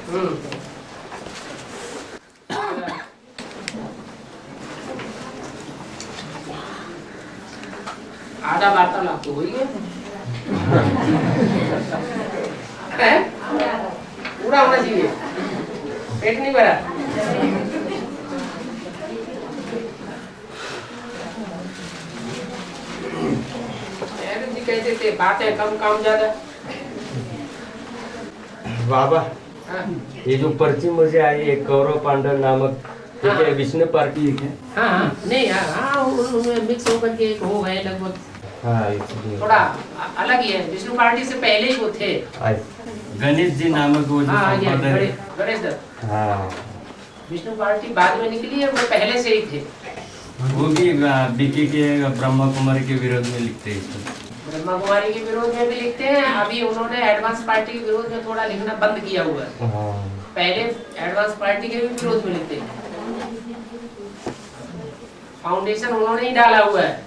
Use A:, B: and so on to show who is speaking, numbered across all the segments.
A: आधा वार्तालाप तो हुई है पूरा होना चाहिए, पेट नहीं भरा। जी कहते थे बातें कम काम ज्यादा।
B: बाबा
A: हाँ
B: ये जो पर्ची मुझे आई है कौरव पांडव नामक, ठीक है, विष्णु पार्टी है क्या?
A: हाँ हाँ नहीं हाँ उनमें मिक्स होकर के एक हो गए लगभग,
B: हाँ इसलिए
A: थोड़ा अलग ही है। विष्णु पार्टी से पहले ही वो थे।
B: गणेश जी नामक वो जो
A: हाँ ये
B: संपादक।
A: गणेश दत्त।
B: हाँ
A: विष्णु पार्टी बाद में निकली है, वो पहले से ही थे।
B: वो भी बीके के ब्रह्मा कुमारी के विरोध में लिखते हैं इसको।
A: ब्रह्मा कुमारी के विरोध में भी लिखते हैं। अभी उन्होंने एडवांस पार्टी के विरोध में थोड़ा लिखना बंद किया हुआ है। पहले एडवांस पार्टी के भी विरोध में लिखते हैं। फाउंडेशन उन्होंने ही डाला हुआ है।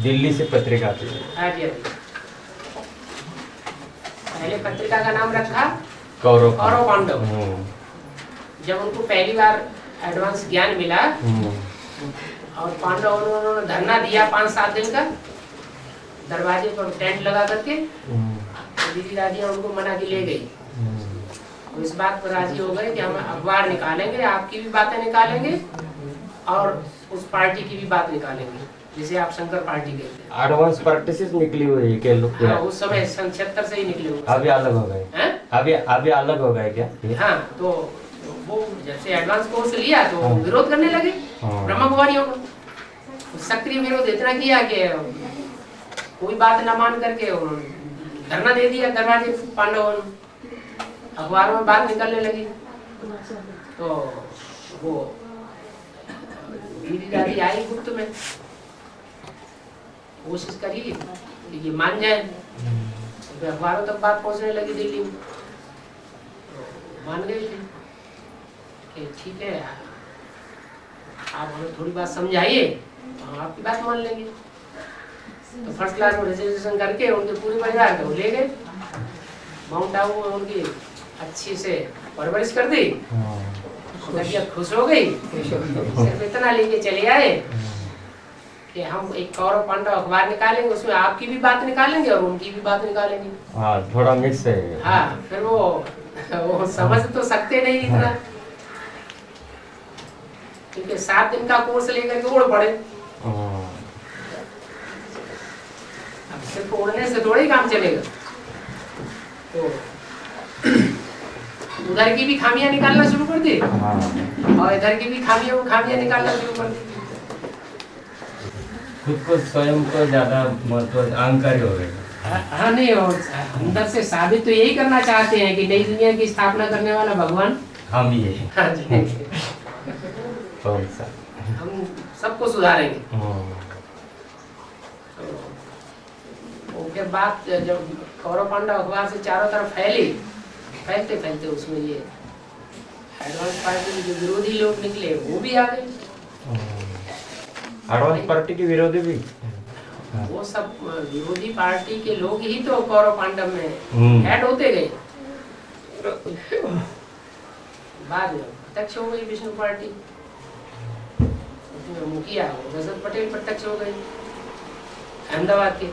B: दिल्ली से पत्रिका आती है।
A: हाँ जी हाँ जी। पहले पत्रिका का नाम रखा
B: कौरव
A: पांडव। जब उनको पहली बार एडवांस ज्ञान मिला और पांडव उन्होंने धरना दिया 5-7 दिन का दरवाजे पर टेंट लगा करके, तो दीदी दादियाँ उनको मना के ले गई। तो इस बात पर राजी हो गए कि हम अखबार निकालेंगे, आपकी भी बातें निकालेंगे और उस पार्टी की भी बात निकालेंगे, जिसे आप शंकर पार्टी कहते हैं।
B: एडवांस पार्टी से निकली हुई है क्या लोग?
A: हाँ, उस समय 76 से ही निकले हुए।
B: अभी अलग हो गए? अभी अलग हो गए क्या?
A: हाँ तो वो जब से एडवांस कोर्स लिया तो विरोध करने लगे ब्रह्मा कुमारियों को। सक्रिय विरोध इतना किया कि कोई बात न मान करके धरना दे दिया दरवाजे पांडवों ने। अखबारों में बात निकलने लगी तो वो दीदी दादी आई गुप्त में, कोशिश करी कि ये मान जाए। तो अखबारों तक बात पहुंचने लगी दिल्ली में, तो मान गए थे कि ठीक है आप हमें थोड़ी बात समझाइए तो हम आपकी बात मान लेंगे। तो फर्स्ट क्लास में रिजर्वेशन करके उनके पूरे परिवार को ले गए माउंट आबू में। उनकी अच्छी से परवरिश कर दी, तबीयत खुश हो गई। सिर्फ इतना लेके चले आए कि हम एक कौरव पांडव अखबार निकालेंगे, उसमें आपकी भी बात निकालेंगे और उनकी भी बात निकालेंगे।
B: हाँ थोड़ा मिक्स है।
A: हाँ फिर वो समझ तो सकते नहीं इतना, क्योंकि 7 दिन का कोर्स लेकर के उड़ पड़े। अब सिर्फ उड़ने से थोड़ी काम चलेगा। तो उधर की भी खामियां निकालना शुरू कर दी और इधर की भी खामियां निकालना शुरू कर दी।
B: खुद को स्वयं को ज्यादा महत्व अहंकारी हो गए।
A: हाँ नहीं, और अंदर से साबित तो यही करना चाहते हैं कि नई दुनिया की स्थापना करने वाला भगवान हम ही है। हाँ जी।
B: कौन सा?
A: हम सबको सुधारेंगे। उसके बाद जब कौरव पांडव अखबार से चारों तरफ फैलते फैलते उसमें ये एडवांस पार्टी के जो विरोधी लोग निकले वो भी आ गए।
B: एडवांस पार्टी के विरोधी भी?
A: वो सब विरोधी पार्टी के लोग ही तो कौरव पांडव में ऐड होते गए। बाद में प्रत्यक्ष हो गई विष्णु पार्टी, मुखिया रजत पटेल प्रत्यक्ष हो गई अहमदाबाद के।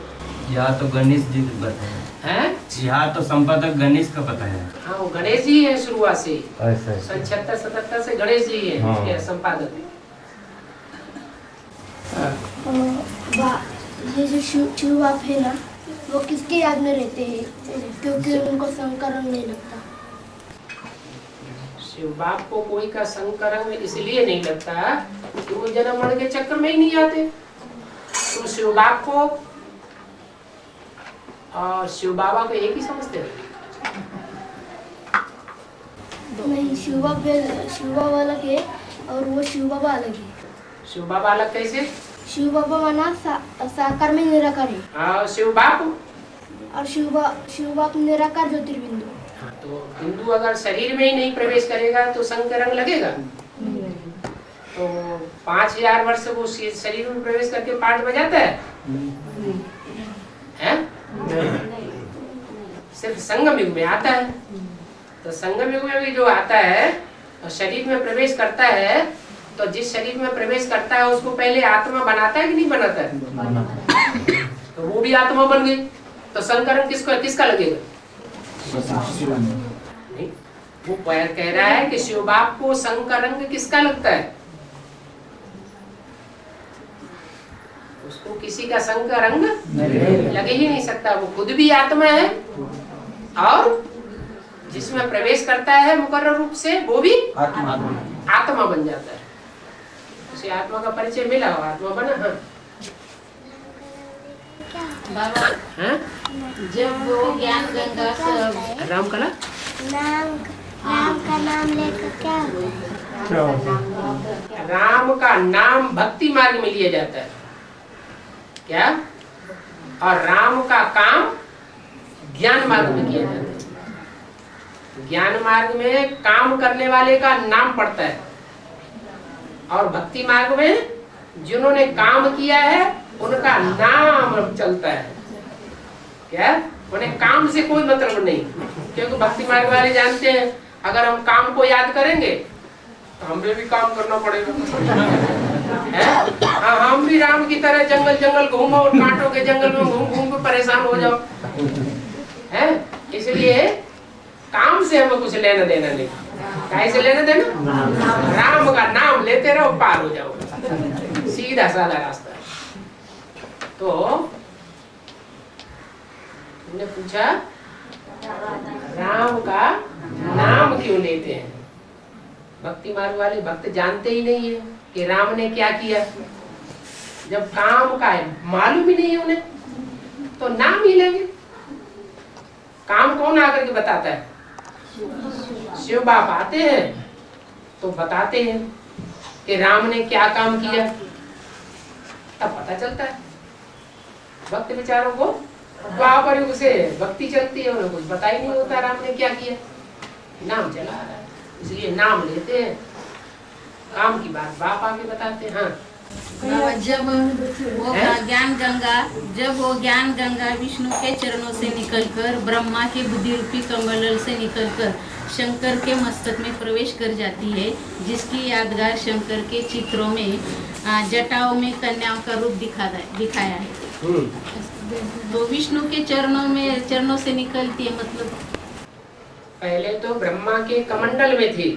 B: यहाँ तो गणेश जी बताए
A: हैं?
B: यहाँ तो संपादक गणेश का पता है।
A: हाँ वो गणेश जी है शुरुआत से।
B: ऐसा
A: सन 76-77 से गणेश जी है उसके संपादक।
C: ये जो शिव बाप है ना, वो किसके याद में रहते हैं? क्योंकि उनको शंकर रंग नहीं लगता।
A: शिव बाप को कोई का शंकर रंग इसलिए नहीं लगता कि वो जन्म मरण के चक्कर में ही नहीं आते। तुम शिव बाप को और शिव बाबा को एक ही समझते हो?
C: नहीं, शिव बाबा अलग है और वो शिव बाबा अलग है।
A: शिव बाबा अलग कैसे?
C: शिव बाबा माना साकार में निराकार है।
A: हाँ शिव बाप
C: और शिव बाप निराकार ज्योतिर्बिंदु।
A: हाँ, तो बिंदु अगर शरीर में ही नहीं प्रवेश करेगा तो शंकर रंग लगेगा? तो 5000 वर्ष वो शरीर में प्रवेश करके पाठ बजाता है? सिर्फ संगम युग में आता है। तो संगम युग में भी जो आता है तो शरीर में प्रवेश करता है, तो जिस शरीर में प्रवेश करता है उसको पहले आत्मा बनाता है कि नहीं बनाता है? तो वो भी आत्मा बन गई, तो संकरण किसका लगेगा? नहीं, वो कह रहा है कि शिव बाप को संकरंग किसका लगता है? उसको किसी का संकरंग लगे ही नहीं सकता। वो खुद भी आत्मा है और जिसमें प्रवेश करता है मुकर्रर रूप से वो भी आत्मा बन जाता है। उसे आत्मा का परिचय मिला और आत्मा बना।
D: बाबा
A: हाँ?
D: जब वो ज्ञान गंगा से
A: राम कला
C: राम का नाम लेकर क्या होता
A: राम का नाम भक्ति मार्ग में लिया जाता है क्या? और राम का काम ज्ञान मार्ग में किया जाता है। ज्ञान मार्ग में काम करने वाले का नाम पड़ता है और भक्ति मार्ग में जिन्होंने काम किया है उनका नाम चलता है क्या? उन्हें काम से कोई मतलब नहीं, क्योंकि भक्ति मार्ग वाले जानते हैं अगर हम काम को याद करेंगे तो हमें भी काम करना पड़ेगा है? हाँ, हम भी राम की तरह जंगल जंगल घूमो और कांटों के जंगल में घूम घूम के परेशान हो जाओ है? इसलिए काम से हमें कुछ लेना देना नहीं। काहे से लेना देना? राम का नाम लेते रहो, पार हो जाओ, सीधा साधा रास्ता है। तो तुमने पूछा राम का नाम क्यों लेते हैं? भक्ति मार्ग वाले भक्त जानते ही नहीं है कि राम ने क्या किया। जब काम का मालूम ही नहीं है उन्हें तो नाम ही लेंगे। काम कौन आकर के बताता है? शिव बाप आते हैं तो बताते हैं कि राम ने क्या काम किया, तब पता चलता है। भक्त विचारों को द्वापर युग से भक्ति चलती है, उन्हें कुछ पता ही नहीं होता राम ने क्या किया। नाम चला आ रहा है, इसलिए नाम लेते हैं। काम की बात बाप आके बताते हैं। हाँ,
D: बाबा जब वो ज्ञान गंगा विष्णु के चरणों से निकलकर ब्रह्मा के बुद्धि रूपी कमल से निकलकर शंकर के मस्तक में प्रवेश कर जाती है, जिसकी यादगार शंकर के चित्रों में जटाओं में कन्याओं का रूप दिखाया है। तो विष्णु के चरणों से निकलती है, मतलब
A: पहले तो ब्रह्मा के कमंडल में थी,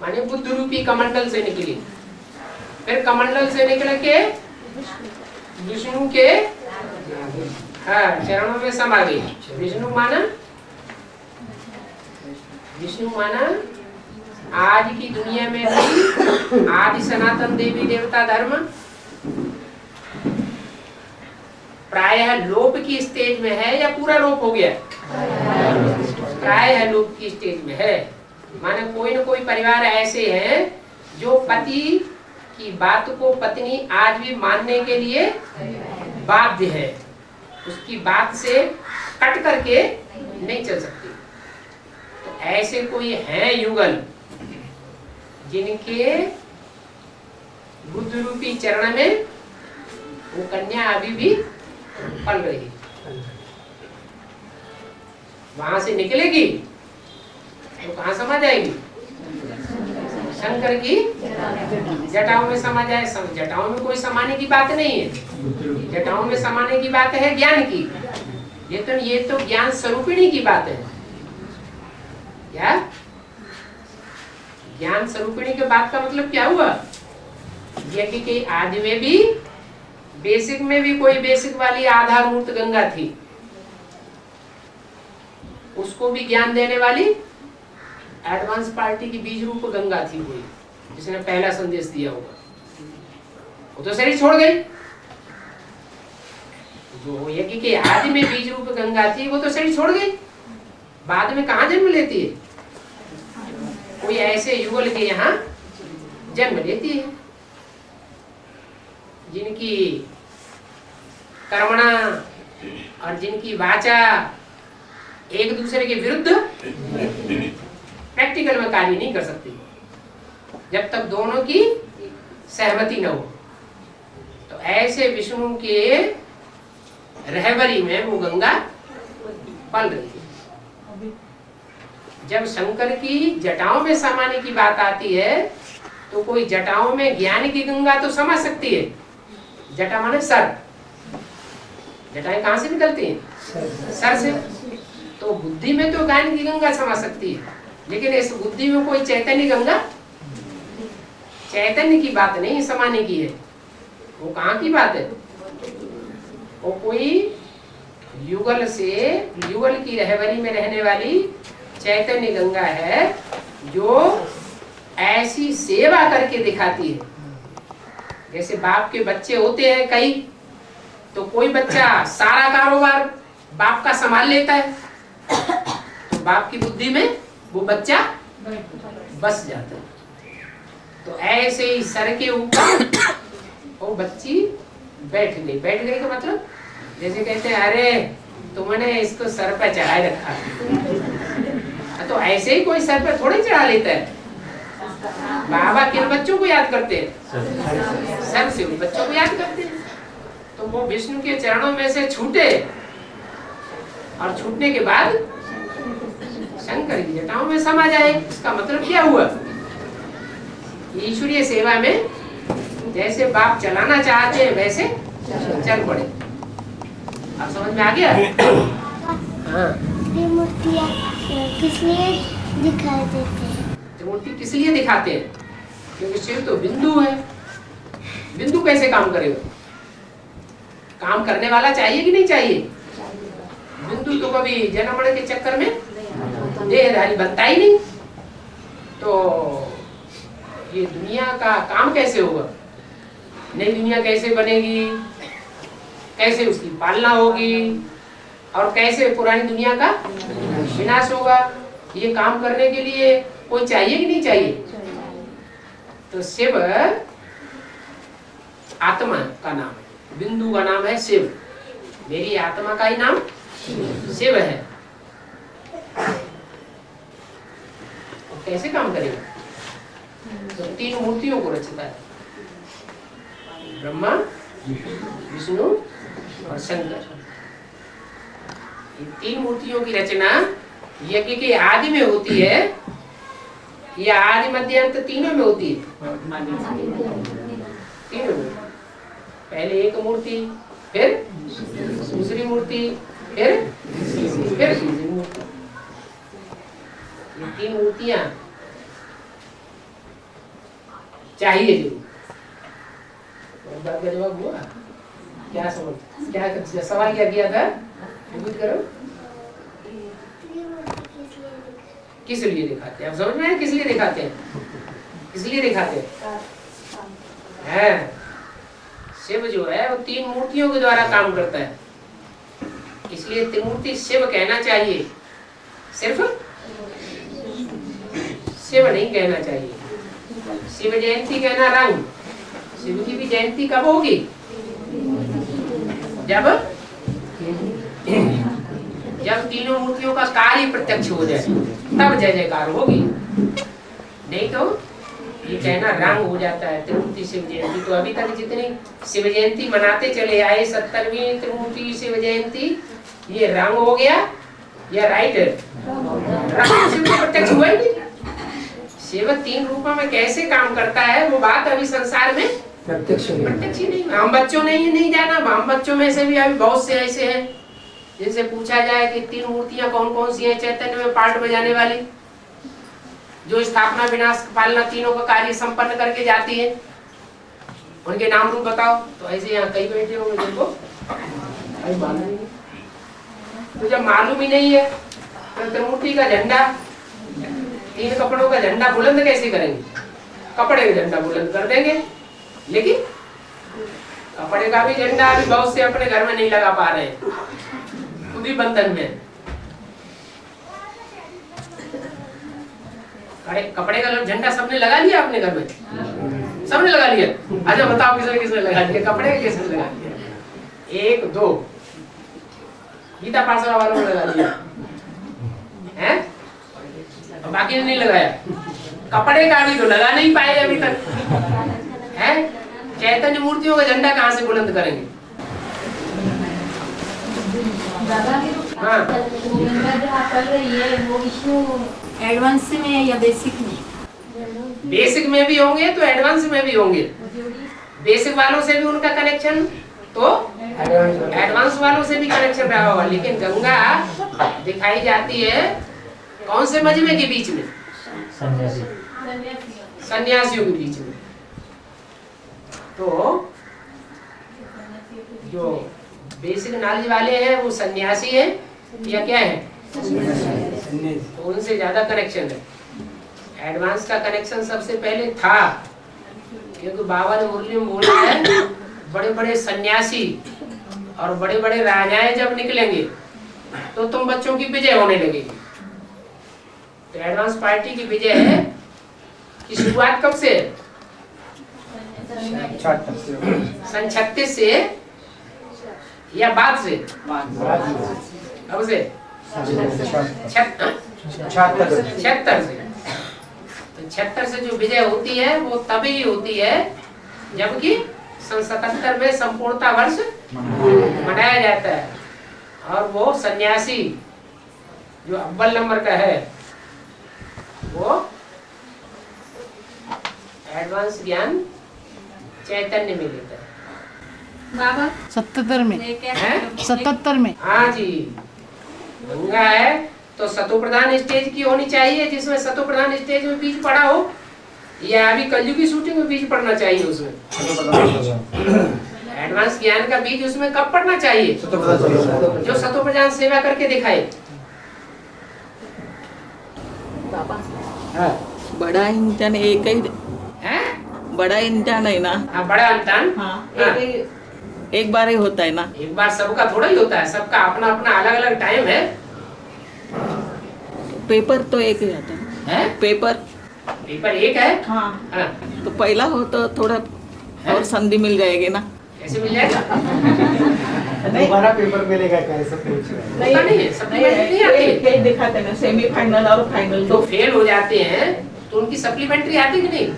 A: माने बुद्ध रूपी कमंडल से निकली, फिर कमंडल से निकल के विष्णु के चरणों में समा गई। विष्णु माना आज की दुनिया में भी आदि सनातन देवी देवता धर्म प्रायः लोप की स्टेज में है या पूरा लोप हो गया? प्रायः लोप की स्टेज में है। माने कोई न कोई परिवार ऐसे हैं जो पति की बात को पत्नी आज भी मानने के लिए बाध्य है, उसकी बात से कट करके नहीं चल सकती। तो ऐसे कोई हैं युगल जिनके बुद्ध रूपी चरण में वो कन्या अभी भी पल रही है। वहां से निकलेगी तो कहाँ समा जाएगी? शंकर की जटाओं में समा जाए। जटाओं में कोई समाने की बात नहीं है, जटाओं में समाने की बात है ज्ञान की। ये तो ज्ञान स्वरूपिणी की बात है। क्या ज्ञान स्वरूपिणी के बात का मतलब क्या हुआ? यज्ञ के आदि में भी बेसिक में भी कोई बेसिक वाली आधार मूर्त गंगा थी, उसको भी ज्ञान देने वाली एडवांस पार्टी की बीज रूप गंगा थी कोई, जिसने पहला संदेश दिया होगा। वो तो शरीर छोड़ गई। जो यज्ञ के आदि में बीज रूप गंगा थी वो तो शरीर छोड़ गई, बाद में कहाँ जन्म लेती है? कोई ऐसे युगल के यहाँ जन्म लेती है जिनकी कर्मणा और जिनकी वाचा एक दूसरे के विरुद्ध प्रैक्टिकल में कार्य नहीं कर सकती जब तक दोनों की सहमति न हो। तो ऐसे विष्णु के रहबरी में वो गंगा पल रही है। जब शंकर की जटाओं में समाने की बात आती है तो कोई जटाओं में ज्ञान की गंगा तो समा सकती है। जटा माने सर, जटाएं कहां से निकलती हैं? सर से। तो बुद्धि में तो ज्ञान की गंगा समा सकती है, लेकिन इस बुद्धि में कोई चैतन्य गंगा, चैतन्य की बात नहीं समाने की है। वो कहाँ की बात है? वो कोई युगल से, युगल की रहबरी में रहने वाली चैतन्य गंगा है जो ऐसी सेवा करके दिखाती है। जैसे बाप के बच्चे होते हैं कई, तो कोई बच्चा सारा कारोबार बाप का संभाल लेता है, तो बाप की बुद्धि में वो बच्चा बस जाता है। तो ऐसे ही सर के ऊपर वो बच्ची बैठ गई। बैठ गई का मतलब जैसे कहते हैं अरे तुमने इसको सर पे चढ़ाए रखा, तो ऐसे ही कोई सर पे थोड़ी चढ़ा लेता है। बाबा किन बच्चों को याद करते हैं? सर से उन बच्चों को याद करते हैं। तो वो विष्णु के चरणों में से छूटे और छूटने के बाद शंकर की जटाओं में समा जाए। इसका मतलब क्या हुआ? ईश्वरीय सेवा में जैसे बाप चलाना चाहते हैं वैसे चल पड़े। अब समझ में आ गया? हाँ।
C: ये मूर्तियाँ किस लिए दिखाई देते हैं?
A: मूर्ति किस लिए दिखाते हैं? क्योंकि शिव तो बिंदु है। बिंदु कैसे काम करेगा? काम करने वाला चाहिए कि नहीं चाहिए? बिंदु तो कभी जन्म मरण के चक्कर में देहधारी बनता ही नहीं। तो ये दुनिया का काम कैसे होगा? नई दुनिया कैसे बनेगी? कैसे उसकी पालना होगी? और कैसे पुरानी दुनिया का विनाश होगा? ये काम करने के लिए कोई चाहिए कि नहीं चाहिए? तो शिव आत्मा का नाम है, बिंदु का नाम है शिव। मेरी आत्मा का ही नाम शिव है। कैसे काम करेगा? तो तीन मूर्तियों को रचता है, ब्रह्मा, विष्णु और शंकर। ये तीन मूर्तियों की रचना यज्ञ के आदि में होती है या आदि मध्य अंत तीनों में होती है? तीनों में। पहले एक मूर्ति, फिर दूसरी मूर्ति, फिर तीसरी मूर्ति। ये तीन मूर्तियां चाहिए जरूर। बात का जवाब हुआ? क्या समझ, क्या सवाल क्या किया था? रिपीट करो। किस लिए दिखाते हैं? अब समझ में आया किस लिए दिखाते हैं? किस लिए दिखाते हैं? शिव जो है वो तीन मूर्तियों के द्वारा काम करता है, इसलिए त्रिमूर्ति शिव कहना चाहिए, सिर्फ शिव नहीं कहना चाहिए। शिव जयंती कहना रंग। शिव की भी जयंती कब होगी? जब तीनों मूर्तियों का कार्य प्रत्यक्ष हो जाए तब जय जयकार होगी। नहीं तो ये कहना रंग हो जाता है। त्रिमूर्ति शिव जयंती तो अभी तक जितनी शिव जयंती मनाते चले आए, 70वीं त्रिमूर्ति शिव जयंती, ये रंग हो गया या राइट? रंग शिव को प्रत्यक्ष हुआ ही नहीं। शिव तीन रूपों में कैसे काम करता है वो बात अभी संसार में प्रत्यक्ष ही नहीं। हम बच्चों ने ही नहीं जाना। हम बच्चों में से भी अभी बहुत से ऐसे हैं जिनसे पूछा जाए कि तीन मूर्तियां कौन कौन सी हैं चैतन्य में पार्ट बजाने वाली, जो स्थापना विनाश पालना तीनों का कार्य संपन्न करके जाती है, उनके नाम रूप बताओ। तो ऐसे यहाँ कई बैठे होंगे जिनको अभी मालूम नहीं। तो जब मालूम ही नहीं है तो त्रिमूर्ति का झंडा, तीन कपड़ों का झंडा बुलंद कैसे करेंगे? कपड़े का झंडा बुलंद कर देंगे, लेकिन कपड़े का भी झंडा अभी बहुत से अपने घर में नहीं लगा पा रहे हैं, खुद ही बंधन में। कपड़े का झंडा सबने लगा लिया अपने घर में? सबने लगा लिया। अच्छा बताओ किसने किसने लगा लिया? कपड़े का किसने लगा लिया? एक दो गीता पाठशाला वालों ने लगा लिया है, बाकी ने नहीं लगाया। कपड़े का भी तो लगा नहीं पाए अभी तक है। चैतन्य मूर्तियों का झंडा कहाँ से बुलंद करेंगे? हाँ
D: गंगा जहाँ पढ़ रही है वो विष्णु एडवांस में है या बेसिक में?
A: बेसिक में भी होंगे तो एडवांस में भी होंगे। बेसिक वालों से भी उनका कनेक्शन तो एडवांस वालों से भी कनेक्शन रहा होगा, लेकिन गंगा दिखाई जाती है कौन से मजमे के बीच में? सन्यासियों के बीच में। तो जो बेसिक नॉलेज वाले हैं वो सन्यासी हैं या क्या है? तो उनसे ज्यादा कनेक्शन है। एडवांस का कनेक्शन सबसे पहले था, क्योंकि बाबा ने मुरली में बोला है बड़े बड़े सन्यासी और बड़े बड़े राजाएं जब निकलेंगे तो तुम बच्चों की विजय होने लगेगी। तो एडवांस पार्टी की विजय है की शुरुआत कब से? सन 36 से या बाद से? कब से? 76 से। तो 76 से जो विजय होती है वो तभी होती है जबकि सन 77 में संपूर्णता वर्ष मनाया जाता है। और वो सन्यासी जो अव्वल नंबर का है वो एडवांस ज्ञान चैतन्य में लेता है।
D: बाबा
E: 77 में
A: हैं?
E: 77 में
A: हाँ जी, गंगा है तो सतो प्रधान स्टेज की होनी चाहिए, जिसमें सतो प्रधान स्टेज में बीज पड़ा हो, या अभी कलयुग की शूटिंग में बीज पड़ना चाहिए उसमें। एडवांस ज्ञान का बीज उसमें कब पड़ना चाहिए? जो सतो प्रधान सेवा करके दिखाए।
F: बड़ा इंसान एक ही
A: हैं?
F: बड़ा इंसान है ना।
A: हाँ, बड़ा अंतान।
F: हाँ,
A: हाँ।
F: एक बार ही होता है ना।
A: एक बार सबका थोड़ा ही होता है, सबका अपना अपना अलग अलग टाइम है।
F: पेपर तो एक ही आता है।
A: हैं? पेपर एक है।
F: हाँ,
A: हाँ।
F: तो पहला हो तो थोड़ा और संधि मिल जाएगी ना।
A: कैसे मिल जाएगा?
G: दोबारा पेपर मिलेगा क्या? ऐसा पूछ रहे हैं।
A: पता नहीं है, सप्लीमेंट्री नहीं आती।
F: यही दिखाते ना, सेमीफाइनल और फाइनल
A: तो फेल हो जाते हैं तो उनकी सप्लीमेंट्री आती कि नहीं?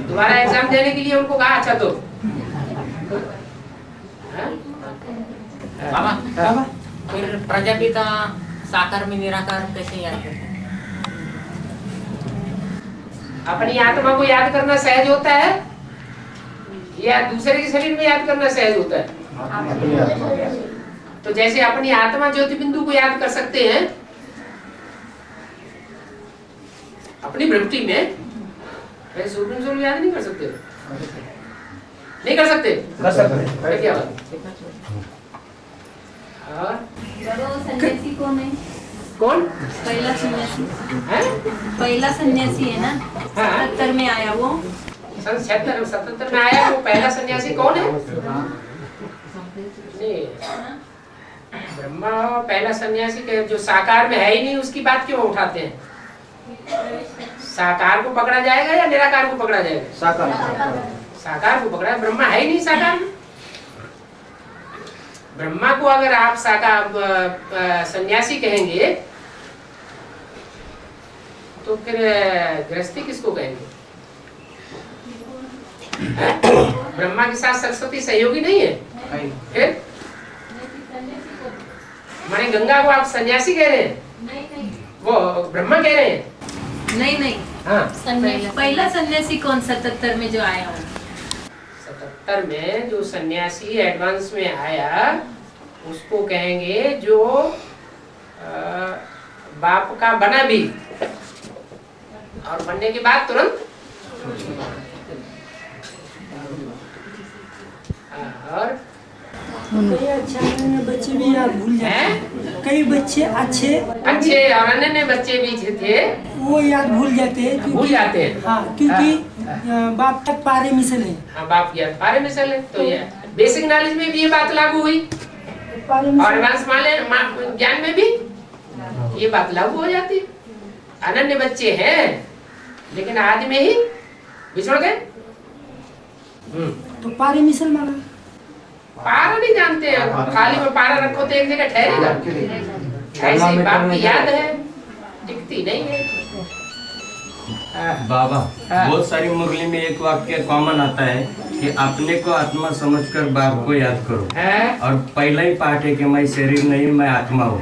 A: दोबारा एग्जाम देने के लिए उनको कहा अच्छा तो
H: बाबा फिर प्रजापिता साकार में निराकार कैसे याद करते हैं?
A: अपनी आत्मा को याद करना सहज होता है या दूसरे के शरीर में याद करना सहज होता है? तो जैसे अपनी आत्मा ज्योति बिंदु को याद कर सकते हैं अपनी भ्रमटी में, वैसे सूर्य को याद नहीं कर सकते? नहीं कर सकते? क्या बात? और
D: बड़ो सन्यासी कौन है?
A: कौन?
D: पहला सन्यासी
A: है?
D: पहला सन्यासी है ना,
A: हाँ।
D: 77 में आया वो।
A: सन 77 में आया वो पहला सन्यासी कौन है? नहीं, ब्रह्मा पहला सन्यासी के जो साकार में है ही नहीं उसकी बात क्यों उठाते हैं? साकार को पकड़ा जाएगा या निराकार को पकड़ा जाएगा? साकार को पकड़ा, ब्रह्मा है ही नहीं साकार में। ब्रह्मा को अगर आप साकार सन्यासी कहेंगे तो फिर गृहस्थी किसको कहेंगे? ब्रह्मा के साथ सरस्वती सहयोगी नहीं है? फिर माने गंगा को आप सन्यासी कह रहे हैं?
D: नहीं,
A: वो ब्रह्मा कह रहे हैं?
D: नहीं।
A: हाँ,
D: पहला सन्यासी कौन 77 में जो आया हो?
A: 77 में जो सन्यासी एडवांस में आया उसको कहेंगे जो बाप का बना भी और बनने के बाद तुरंत और
I: कई अच्छे बच्चे भी याद भूल जाते हैं। कई बच्चे अच्छे
A: और अन्य बच्चे भी थे
I: वो याद भूल जाते हैं,
A: भूल जाते हैं।
I: हाँ, क्योंकि बाप तक पारे मिसल है।
A: हाँ, बाप की पारे मिसल है। तो ये बेसिक नॉलेज में भी ये बात लागू हुई
I: पारे
A: और
I: मिसल
A: एडवांस ज्ञान में भी ये बात लागू हो जाती है। अनन्य बच्चे हैं लेकिन आदि में ही बिछड़ गए।
I: तो पारे मिसल माना।
A: पारा नहीं जानते हैं, खाली में पारा रखो तो एक जगह ठहरेगा। ऐसी बाप की याद है, टिकती नहीं है।
B: बाबा बहुत सारी मुरली में एक वाक्य कॉमन आता है कि अपने को आत्मा समझकर बाप को याद करो। और पहला ही पाठ है कि मैं शरीर नहीं मैं आत्मा हूँ।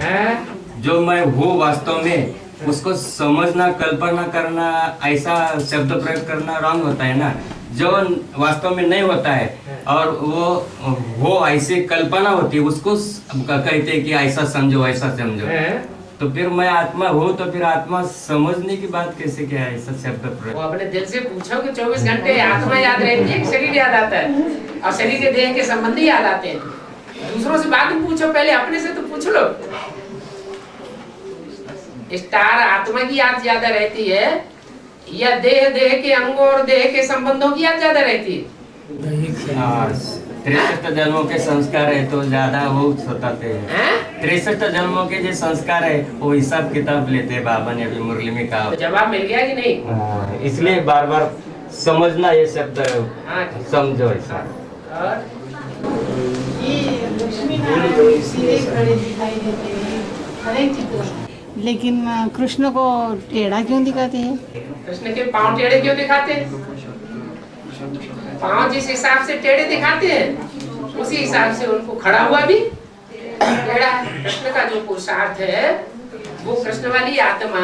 B: जो मैं हूँ वास्तव में उसको समझना, कल्पना करना, ऐसा शब्द प्रयोग करना रॉन्ग होता है ना। जो वास्तव में नहीं होता है और वो ऐसे कल्पना होती है, उसको कहते हैं कि ऐसा समझो ऐसा समझो। तो फिर मैं आत्मा हूँ तो फिर आत्मा समझने की बात कैसे क्या है ऐसा शब्द प्रयोग?
A: वो अपने दिल से पूछो कि 24 घंटे आत्मा याद रहती है, शरीर याद आता है और शरीर के देह के संबंधी याद आते हैं। दूसरों से बाद में पूछो, पहले अपने से तो पूछ लो। स्टार आत्मा की याद ज्यादा रहती है या देह के अंगों और देह के संबंधों की याद ज्यादा रहती है?
B: 63 जन्मों के संस्कार है तो ज्यादा वो सताते हैं। 63 जन्मों के जो संस्कार है वो हिसाब किताब लेते हैं। बाबा ने अभी मुरली में कहा।
A: तो जवाब मिल गया कि नहीं?
B: इसलिए बार बार समझना ये शब्द समझो ऐसा।
A: और
E: लेकिन कृष्ण को टेढ़ा क्यों दिखाते हैं?
A: कृष्ण के पांव टेढ़े क्यों दिखाते हैं? पांव जिस हिसाब से टेढ़े दिखाते हैं उसी हिसाब से उनको खड़ा हुआ भी टेढ़ा है। कृष्ण का जो पुरुषार्थ है वो कृष्ण वाली आत्मा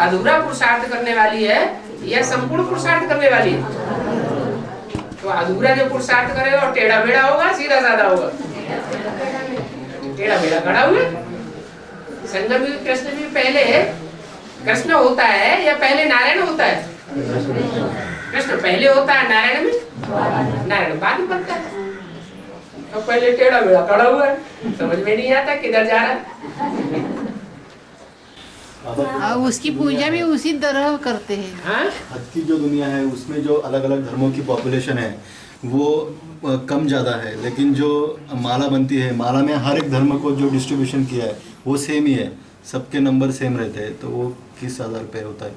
A: अधूरा पुरुषार्थ करने वाली है या संपूर्ण पुरुषार्थ करने वाली है? तो अधूरा जो पुरुषार्थ करेगा और टेढ़ा बेड़ा होगा, सीधा साधा होगा। टेढ़ा बेड़ा खड़ा हुआ। संगम में कृष्ण भी पहले कृष्ण होता है या पहले नारायण होता है? कृष्ण पहले होता है, नारायण में नारायण बाद में बनता है। तो पहले टेढ़ा बेड़ा खड़ा हुआ है, समझ में नहीं आता किधर जा रहा है।
E: उसकी पूजा भी उसी तरह करते हैं।
A: हाँ?
J: आज की जो दुनिया है उसमें जो अलग अलग धर्मों की पॉपुलेशन है वो कम ज़्यादा है, लेकिन जो माला बनती है, माला में हर एक धर्म को जो डिस्ट्रीब्यूशन किया है वो सेम ही है, सबके नंबर सेम रहते हैं। तो वो किस आधार पे होता है?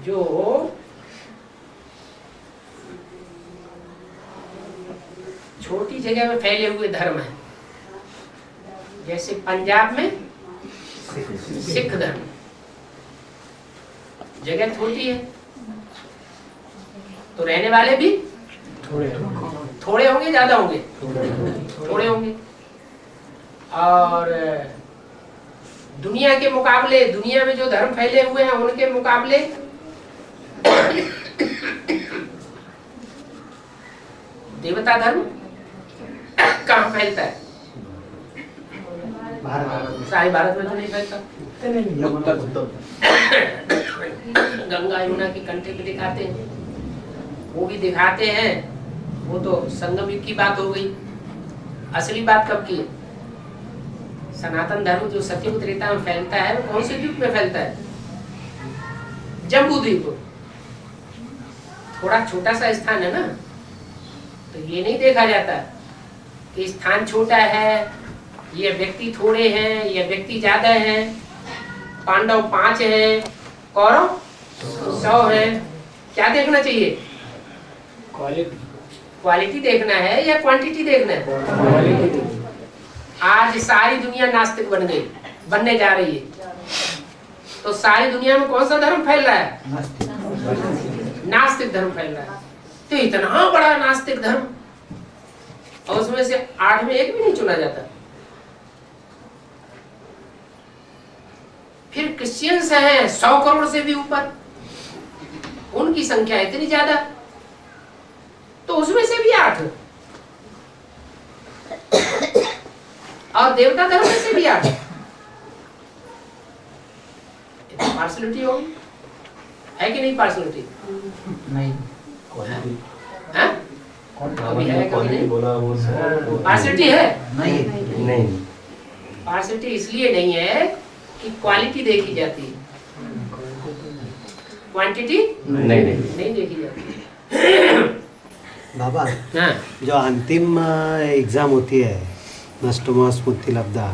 A: जो छोटी जगह में फैले हुए धर्म है, जैसे पंजाब में सिख धर्म, जगह छोटी है तो रहने वाले भी थोड़े होंगे, ज्यादा होंगे, थोड़े होंगे। और दुनिया के मुकाबले, दुनिया में जो धर्म फैले हुए हैं उनके मुकाबले देवता धर्म कहाँ फैलता है? सारे भारत में तो नहीं फैलता। गंगा यमुना के कंठे पे दिखाते हैं, वो भी दिखाते हैं, वो तो संगम युग की बात हो गई। असली बात कब की है? सनातन धर्म जो सतयुग त्रेता में फैलता है वो कौन से युग में फैलता है? जम्बूद्वीप, थोड़ा छोटा सा स्थान है ना, तो ये नहीं देखा जाता कि स्थान छोटा है, ये व्यक्ति थोड़े हैं, ये व्यक्ति ज्यादा हैं। पांडव 5 हैं, कौरव 100 हैं। क्या देखना चाहिए? क्वालिटी देखना है या क्वांटिटी देखना है? आज सारी दुनिया नास्तिक बन गई, बनने जा रही है। तो सारी दुनिया में कौन सा धर्म फैल रहा है? नास्तिक धर्म फैल रहा है। तो इतना बड़ा नास्तिक धर्म और उसमें से 8 में 1 भी नहीं चुना जाता। फिर क्रिश्चियंस हैं 100 करोड़ से भी ऊपर, उनकी संख्या इतनी ज्यादा, तो उसमें से भी 8 और देवता धर्म में से भी 8। पार्सलिटी होगी, है कि नहीं? पार्सलिटी
G: नहीं,
A: पार्सलिटी है
B: नहीं।
A: पार्सलिटी इसलिए नहीं है कि क्वालिटी देखी जाती है, क्वांटिटी नहीं देखी जाती।
K: बाबा,
A: हाँ।
K: जो अंतिम एग्जाम होती है नष्टोमा स्मृति लब्धा,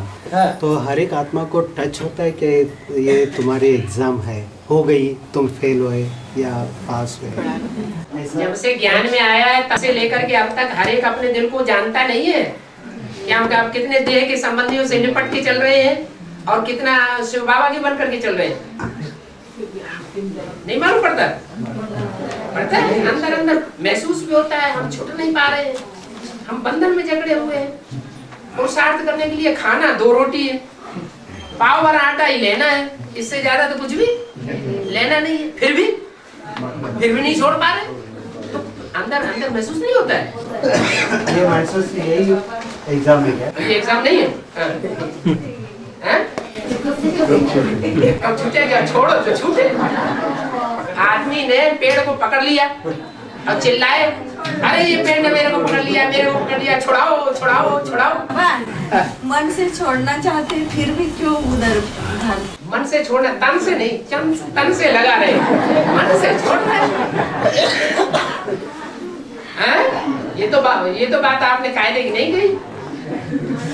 K: तो हर एक आत्मा को टच होता है कि ये तुम्हारी एग्जाम है, हो गई, तुम फेल हुए या पास हुए?
A: जब से ज्ञान में आया है तब से लेकर के अब तक हर एक अपने दिल को जानता नहीं है कि हम कितने देह के संबंधियों से निपट के चल रहे हैं और कितना शिव बाबा के बन करके चल रहे हैं? नहीं मालूम पड़ता? पड़ता है, अंदर अंदर महसूस भी होता है, हम छूट नहीं पा रहे हैं, हम बंधन में जकड़े हुए हैं। पुरुषार्थ करने के लिए खाना 2 रोटी है, पाव भर आटा ही लेना है, इससे ज्यादा तो कुछ भी लेना नहीं है, फिर भी नहीं छोड़ पा रहे, तो अंदर अंदर महसूस नहीं होता है।
K: ये महसूस यही एग्जाम में क्या?
A: ये एग्जाम नहीं है। हाँ? अब छूटेगा, छोड़ो तो छूटे। आदमी ने पेड़ को पकड़ लिया और चिल्लाए, अरे ये पेड़ ने मेरे को पकड़ लिया, मेरे को पकड़ लिया, छुड़ाओ छुड़ाओ छुड़ाओ।
F: मन से छोड़ना चाहते फिर भी क्यों उधर?
A: मन से छोड़ना, तन से नहीं, तन से लगा रहे, मन से छोड़ रहे। ये तो बात आपने कायदे की नहीं कही।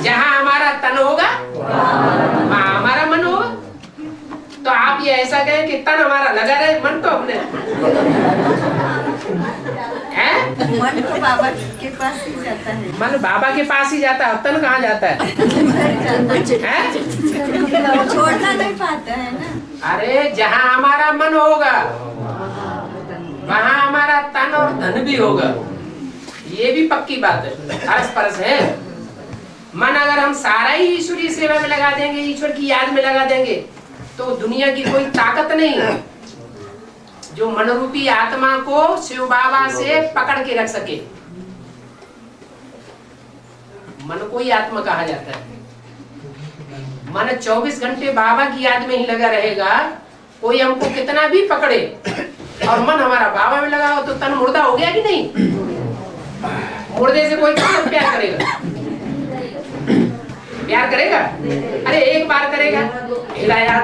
A: जहाँ हमारा तन होगा वहाँ हमारा मन होगा। तो आप ये ऐसा कहें कि तन हमारा लगा रहे, मन तो अपने
F: मन तो बाबा के पास ही जाता है।
A: मन बाबा के पास ही जाता है, तन कहाँ जाता है?
F: छोड़ना नहीं पाता है ना।
A: अरे जहाँ हमारा मन होगा वहाँ हमारा तन और धन भी होगा, ये भी पक्की बात है, अरस परस है। मन अगर हम सारा ही ईश्वरीय सेवा में लगा देंगे, ईश्वर की याद में लगा देंगे, तो दुनिया की कोई ताकत नहीं जो मन रूपी आत्मा को शिव बाबा से पकड़ के रख सके। मन को ही आत्मा कहा जाता है। मन 24 घंटे बाबा की याद में ही लगा रहेगा। कोई हमको कितना भी पकड़े और मन हमारा बाबा में लगा हो तो तन मुर्दा हो गया कि नहीं? मुर्दे से कोई कब प्यार करेगा? प्यार करेगा? अरे एक बार करेगा, हिलाया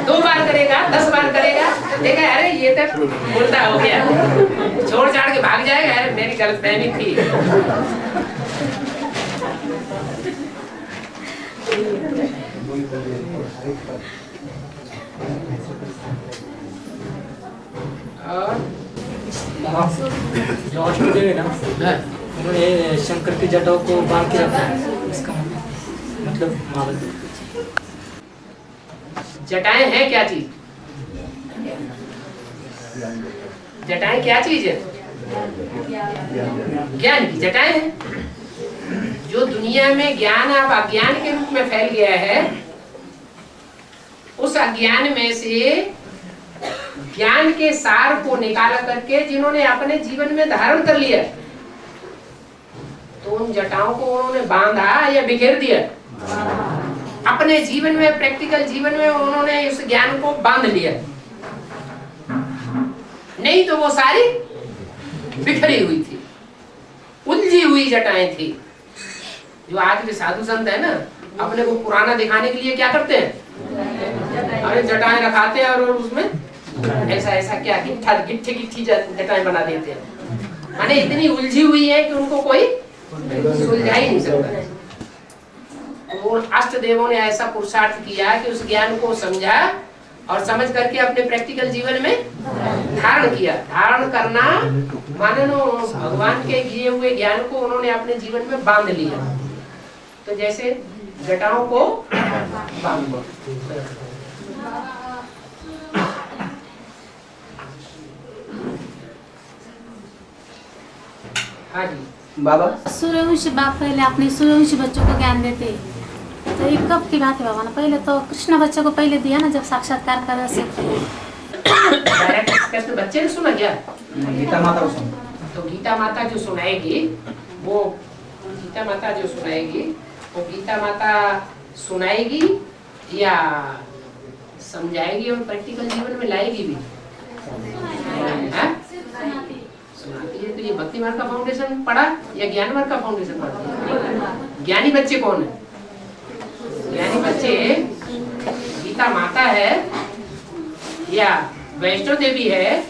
A: 2 बार करेगा, 10 बार करेगा, देखा अरे ये तक मुर्दा हो गया, छोड़ छाड़ के भाग जाएगा, अरे मेरी गलतफहमी थी। और
G: जो अष्टदेव है ना, उन्होंने शंकर की जटाओं को बांध के रखा है, इसका मतलब महाबल।
A: जटाएं हैं क्या चीज? जटाएं क्या चीज है? ज्ञान की जटाएं हैं। जो दुनिया में ज्ञान अब अज्ञान के रूप में फैल गया है, उस अज्ञान में से ज्ञान के सार को निकाला करके जिन्होंने अपने जीवन में धारण कर लिया, तो उन जटाओं को उन्होंने बांधा या बिखेर दिया। अपने जीवन में, प्रैक्टिकल जीवन में उन्होंने उस ज्ञान को बांध लिया, नहीं तो वो सारी बिखरी हुई थी, उलझी हुई जटाएं थी। जो आज के साधु संत है ना, अपने को पुराना दिखाने के लिए क्या करते हैं? अरे जटाएं रखाते हैं और उसमें ऐसा ऐसा क्या गिट्ठी जटाएं बना देते हैं। माने इतनी उलझी हुई है कि उनको कोई सुलझा ही नहीं सकता। तो अष्ट देवों ने ऐसा पुरुषार्थ किया कि उस ज्ञान को समझा और समझ करके अपने प्रैक्टिकल जीवन में धारण किया। धारण करना माने भगवान के दिए हुए ज्ञान को उन्होंने अपने जीवन में बांध लिया। तो जैसे जटाओं को बांधो। हाँ जी बाबा।
L: सूर्यवंशी बाप पहले अपने सूर्यवंशी बच्चों को ज्ञान देते, तो ये कब की बात है बाबा ना? पहले तो कृष्ण बच्चों को पहले दिया ना, जब साक्षात्कार कर रहे
A: थे। बच्चे ने सुना क्या?
G: गीता माता को सुना।
A: तो गीता माता जो सुनाएगी वो गीता माता सुनाएगी या समझाएगी और प्रैक्टिकल जीवन में लाएगी भी? सुनाती है। तो ये भक्ति मार्ग का फाउंडेशन पढ़ा या ज्ञान मार्ग का फाउंडेशन पढ़ा? ज्ञानी बच्चे कौन है? ज्ञानी बच्चे गीता माता है या वैष्णो देवी है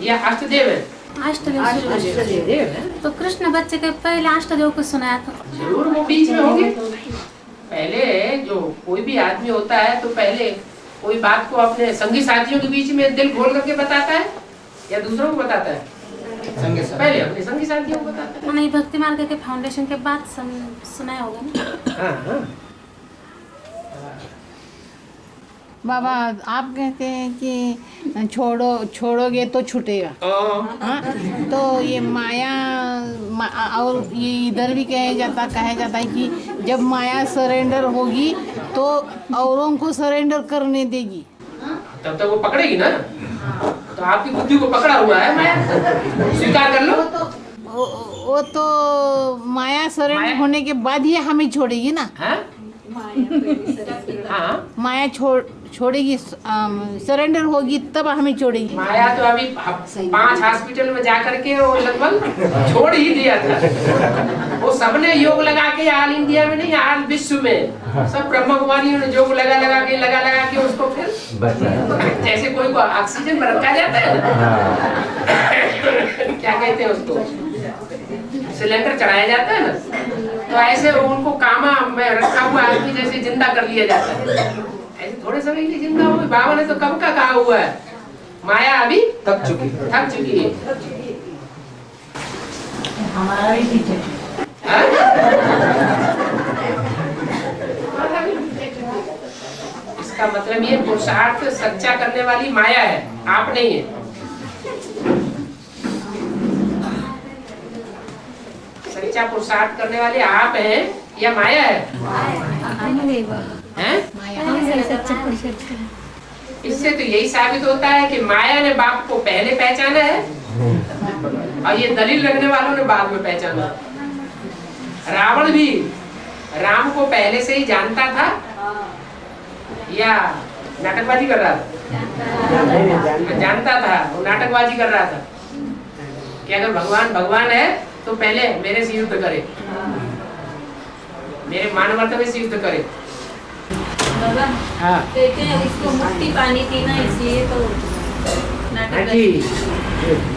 A: या अष्टदेव है?
L: अष्टदेव। तो कृष्ण बच्चे के पहले अष्टदेव को सुनाया था।
A: जरूर वो बीच में होंगे। पहले जो कोई भी आदमी होता है तो पहले कोई बात को अपने संगी साथियों के बीच में दिल खोल करके बताता है या दूसरों को बताता है? पहले अपने संगी साथियों को बताते हैं।
L: नहीं, भक्ति मार्ग के फाउंडेशन के बाद सुनाया होगा ना।
A: हाँ हाँ।
E: बाबा आप कहते हैं कि छोड़ोगे तो छूटेगा। हाँ, तो ये माया और ये इधर भी कहा जाता है कि जब माया सरेंडर होगी तो औरों को सरेंडर करने देगी,
A: तब तक वो पकड़ेगी ना। तो आपकी बुद्धि को पकड़ा हुआ है माया, स्वीकार कर लो।
E: वो तो माया सरेंडर होने के बाद ही हमें छोड़ेगी ना।
A: हाँ,
E: माया छोड़ेगी, सरेंडर होगी तब हमें छोड़ेगी।
A: माया तो अभी 5 हॉस्पिटल में जाकर के वो लगभग छोड़ ही दिया था। वो सबने योग लगा के, ऑल इंडिया में नहीं, ऑल विश्व में सब ब्रह्म कुमारियों ने योग लगा के उसको फिर जैसे कोई को ऑक्सीजन में रखा जाता है ना, क्या कहते हैं उसको, सिलेंडर चढ़ाया जाता है ना, तो ऐसे उनको कामा में रखा हुआ आदमी जैसे जिंदा कर लिया जाता है। ऐसे थोड़े समय के लिए जिंदा हुए। बाबा ने तो कब का कहा हुआ है, माया अभी थक चुकी है।
E: हमारा भी टीचर
A: इसका मतलब ये पुरुषार्थ सच्चा करने वाली माया है, आप नहीं है। सच्चा पुरुषार्थ करने वाले आप हैं या माया है? हैं? इससे तो यही साबित होता है कि माया ने बाप को पहले पहचाना है और ये दलील रखने वालों ने बाद में पहचाना। रावण भी राम को पहले से ही जानता था या नाटकबाजी कर रहा था? जानता था, वो नाटकबाजी कर रहा था कि अगर भगवान है तो पहले मेरे से युद्ध करे, मेरे मानवता से युद्ध करे। हाँ
D: कहते हैं उसको मुक्ति पानी थी ना, इसलिए तो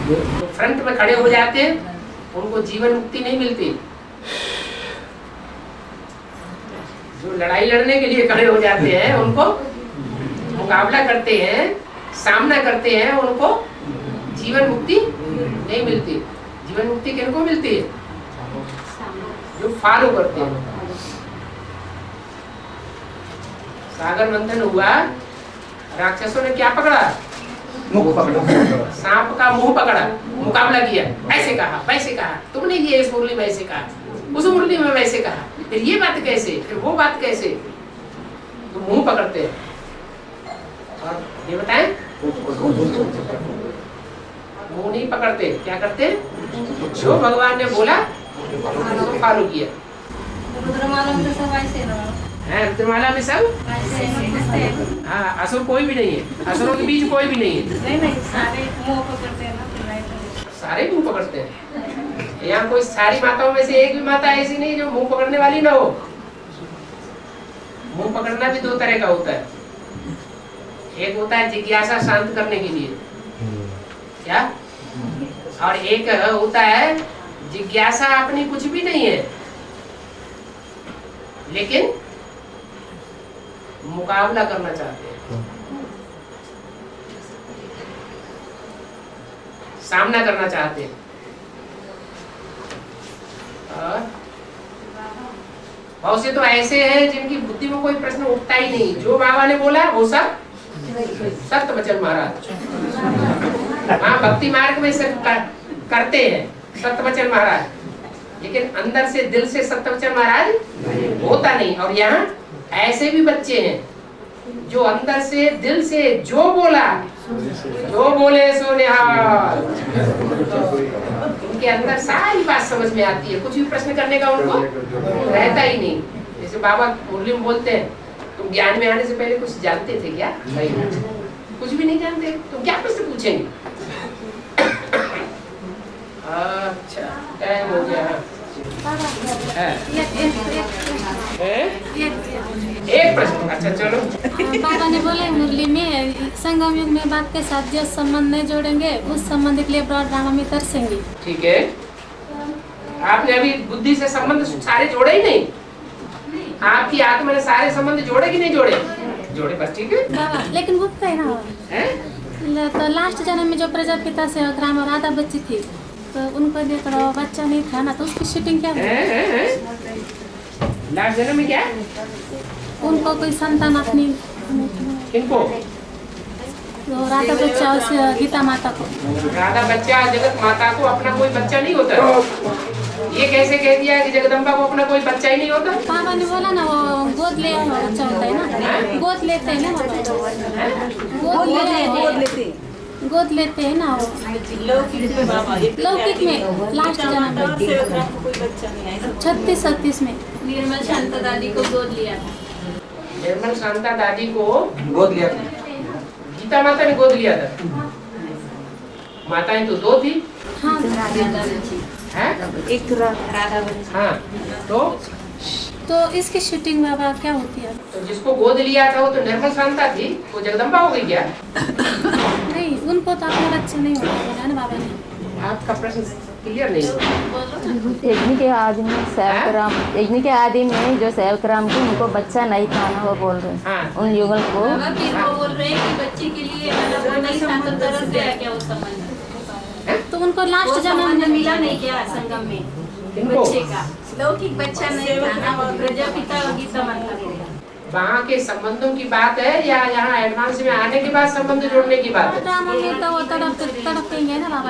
A: तो फ्रंट में खड़े हो जाते हैं, उनको जीवन मुक्ति नहीं मिलती। जो लड़ाई लड़ने के लिए खड़े हो जाते हैं, उनको मुकाबला करते हैं, सामना करते हैं, उनको जीवन मुक्ति नहीं मिलती। जीवन मुक्ति किनको मिलती है? जो फॉलो करते हैं। सागर मंथन हुआ, राक्षसों ने क्या पकड़ा? सांप का मुंह पकड़ा, मुकाबला किया, ऐसे कहा वैसे कहा, तुमने ये इस मुरली में ऐसे कहा, उस मुरली में वैसे कहा, फिर ये बात कैसे, फिर वो बात कैसे, तो मुंह पकड़ते हैं। और ये बताएं, मुंह नहीं पकड़ते, क्या करते? जो भगवान ने बोला उसको फॉलो किया।
D: रुद्रमाला में सब ऐसे
A: है, रुद्रमाला में सब हाँ, असुर कोई भी नहीं है, असुरों के बीच कोई भी नहीं है।
D: नहीं, सारे मुंह पकड़ते हैं ना,
A: सारे मुंह पकड़ते हैं। यहाँ कोई सारी माताओं में से एक भी माता ऐसी नहीं जो मुंह पकड़ने वाली ना हो। मुंह पकड़ना भी 2 तरह का होता है। एक होता है जिज्ञासा शांत करने के लिए, क्या, और एक होता है जिज्ञासा अपनी कुछ भी नहीं है, लेकिन मुकाबला करना चाहते हैं, सामना करना चाहते हैं। और बहुत से तो ऐसे हैं जिनकी बुद्धि में कोई प्रश्न उठता ही नहीं, जो बाबा ने बोला वो सब सत्य वचन महाराज। हाँ, भक्ति मार्ग में सब करते हैं सत्य वचन महाराज, लेकिन अंदर से दिल से सत्य वचन महाराज होता नहीं। और यहाँ ऐसे भी बच्चे हैं जो अंदर से दिल से जो बोला, जो बोले सो निहाल, उनके अंदर सारी बात समझ में आती है, कुछ भी प्रश्न करने का उनको रहता ही नहीं। जैसे बाबा मुरली में बोलते हैं, तुम ज्ञान में आने से पहले कुछ जानते थे क्या? कुछ भी नहीं जानते, तुम क्या प्रश्न पूछेंगे? अच्छा, टाइम हो गया। एक प्रश्न, अच्छा चलो।
L: बाबा ने बोले मुरली में, संगम युग में बात के साथ जो संबंध नहीं जोड़ेंगे उस संबंध के लिए ब्रॉड ड्रामा में तरसेंगे।
A: ठीक है, आपने अभी बुद्धि से संबंध सारे जोड़े ही नहीं, आपकी आत्मा ने सारे संबंध जोड़े कि नहीं जोड़े? जोड़े, बस ठीक है
L: बाबा। लेकिन वो तो लास्ट जन्म में जो प्रजापिता से ग्राम और राधा बच्ची थी, तो उनको देख रहा बच्चा नहीं था ना, तो उसकी शूटिंग क्या हुई?
A: लास्ट जन्म में क्या?
L: उनको कोई संतान अपनी
A: किनको?
L: तो राधा बच्चा उस गीता माता को,
A: राधा बच्चा जगत माता को अपना कोई बच्चा नहीं होता है। ये कैसे कह दिया कि जगदम्बा को अपना कोई बच्चा ही नहीं होता?
L: पापा ने बोला ना वो गोद ले हुआ बच्चा होता है ना, गोद लेते हैं ना, गोद लेते हैं ना वो लौकिक में लास्ट जन्म में 36-37 में
D: निर्मल शांता दादी को गोद लिया था।
A: निर्मल शांता दादी को
G: गोद लिया था।
A: गीता माता ने गोद लिया था। माताएं तो 2 थी।
L: हाँ,
D: एक राधा बच्चा।
A: हाँ,
L: तो इसकी शूटिंग बाबा क्या होती है?
A: तो जिसको गोद लिया था वो तो निर्मल शांता थी, वो जगदम्बा हो गई क्या?
L: नहीं, उनको तो अपना बच्चा नहीं होता बोला ना बाबा ने।
A: आपका प्रश्न क्लियर नहीं हुआ।
M: यज्ञ के आदि में सेवकराम, यज्ञ के आदि में जो सेवकराम की उनको बच्चा नहीं था ना, वो बोल रहे हैं उन युगल को।
D: वो बोल रहे हैं कि बच्चे के लिए मतलब वो नहीं था, तो तरस गया क्या उस समय?
L: तो उनको लास्ट जन्म में
D: मिला नहीं क्या संगम में बच्चे का? लौकिक बच्चा नहीं था ना, वो प्रजापिता और गीता माता को।
A: वहाँ के संबंधों की बात है या यहाँ एडवांस में आने के बाद संबंध जोड़ने की बात है?
L: ड्रामा में तो वो तड़पेंगे ना बाबा।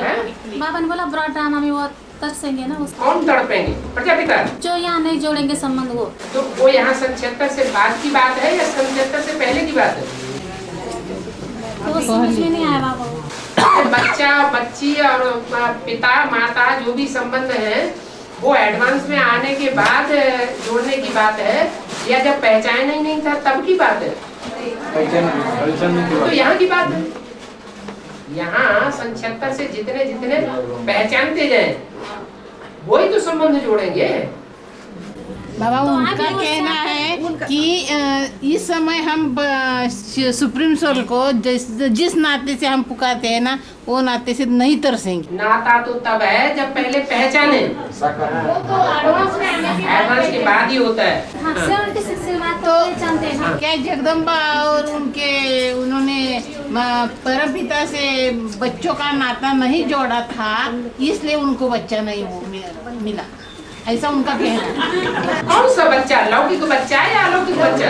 L: बाबा ने बोला ब्रॉड ड्रामा में वो तरसेंगे ना उसको।
A: कौन तड़पेंगे? प्रजापिता
L: जो यहाँ नहीं जोड़ेंगे संबंध वो।
A: तो वो यहाँ सन 76 से बाद की बात है या सन 76 से पहले की बात है?
L: तो समझ में नहीं आया बाबा।
A: बच्चा बच्ची और पिता माता जो भी संबंध है वो एडवांस में आने के बाद जोड़ने की बात है या जब पहचाना ही नहीं था तब की बात है? तो यहाँ की बात है। यहाँ सन 76 से जितने जितने पहचानते जाए वही तो संबंध जोड़ेंगे।
E: बाबा उनका कहना है कि इस समय हम सुप्रीम सोल को जिस नाते से हम पुकारते हैं ना, वो नाते से नहीं तरसेंगे।
A: नाता तो तब है जब पहले पहचाने, एडवांस के बाद ही होता है।
E: तो क्या जगदम्बा और उन्होंने परमपिता से बच्चों का नाता नहीं जोड़ा था, इसलिए उनको बच्चा नहीं मिला, ऐसा उनका कहना है।
A: कौन सा बच्चा? लौकिक बच्चा है या अलौकिक बच्चा?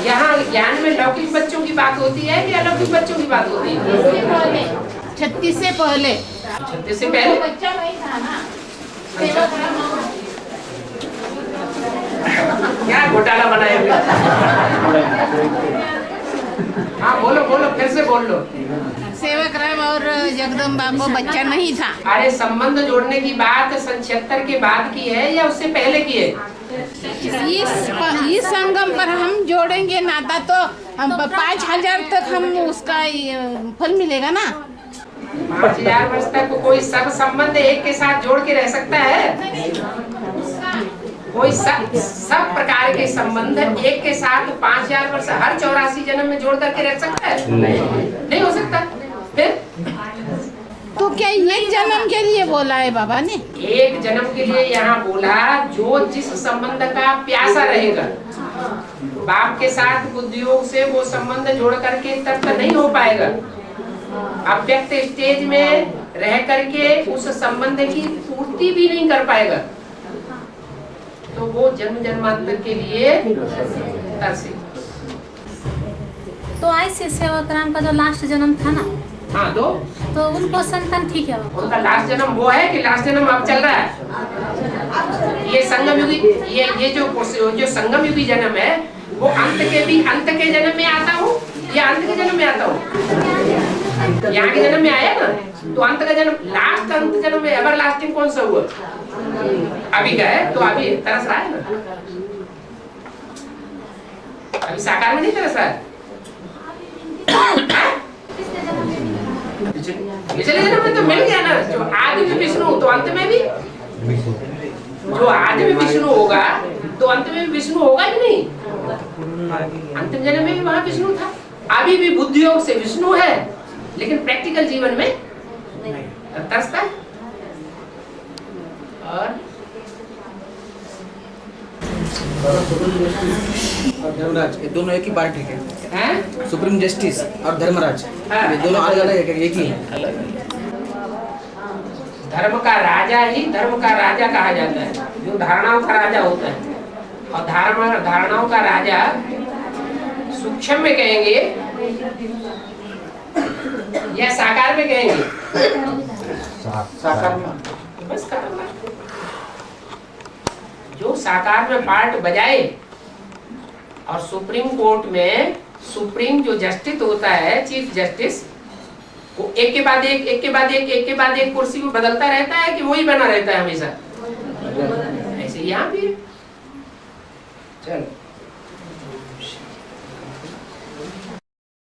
A: यहाँ ज्ञान में लौकिक बच्चों की बात होती है कि अलौकिक बच्चों की बात होती है?
E: 36 से पहले।
A: 36 से पहले
E: बच्चा नहीं था ना।
A: क्या घोटाला बनाए हुए? हाँ बोलो बोलो, फिर से बोल लो।
E: सेवक राम और जगदम्बा को बच्चा नहीं था।
A: अरे संबंध जोड़ने की बात सन 76 के बाद की है या उससे पहले की है?
E: इस संगम पर हम जोड़ेंगे नाता तो हम 5000 तक हम उसका फल मिलेगा ना।
A: 5000 वर्ष तक कोई सब संबंध एक के साथ जोड़ के रह सकता है? कोई सब प्रकार के संबंध एक के साथ 5000 वर्ष हर 84 जन्म में जोड़ करके रह सकता है? नहीं हो सकता। फिर
E: तो क्या एक जन्म के लिए बोला है बाबा ने?
A: एक जन्म के लिए यहाँ बोला जो जिस संबंध का प्यासा रहेगा। बाप के साथ बुद्धियोग से वो संबंध जोड़ करके तब तक नहीं हो पाएगा। अव्यक्त स्टेज में रह करके उस संबंध की पूर्ति भी नहीं कर पाएगा, तो वो जन्म जन्मांतर के लिए तरसे।
L: तो ऐसे सेवक राम का जो लास्ट जन्म था ना,
A: हाँ
L: तो उनको संतान ठीक है।
A: उनका लास्ट जन्म वो है कि लास्ट जन्म अब चल रहा है? ये संगम युगी, ये जो संगम युगी जन्म है वो अंत के जन्म में आता हूँ या अंत के जन्म में आता हूँ? यहाँ के जन्म में आया ना, तो अंत का जन्म, लास्ट अंत जन्म में एवर लास्टिंग कौन सा हुआ? अभी का है, तो अभी तरस रहा है ना, अभी साकार में नहीं तरस रहा है। पिछले जन्म में तो मिल गया ना, जो आदि में विष्णु तो अंत में भी, जो आदि में विष्णु होगा तो अंत में भी विष्णु होगा कि नहीं? अंतिम जन्म में भी वहाँ विष्णु था। अभी भी बुद्धि योग से विष्णु है, लेकिन प्रैक्टिकल जीवन में तरसता है। और
G: धर्मराज, ये दोनों एक ही पार्टी है? सुप्रीम जस्टिस और धर्मराज, ये दोनों अलग अलग है, एक ही है?
A: धर्म का राजा ही धर्म का राजा कहा जाता है, जो धारणाओं का राजा होता है। और धारणाओं का राजा सूक्ष्म में कहेंगे या साकार में कहेंगे?
B: साकार में।
A: बस करना, जो साकार में पार्ट बजाए और सुप्रीम कोर्ट में सुप्रीम जो जस्टिस होता है, चीफ जस्टिस, वो एक के बाद एक, एक के बाद एक, एक के बाद एक कुर्सी में बदलता रहता है कि वही बना रहता है हमेशा? ऐसे यहाँ भी है। चलो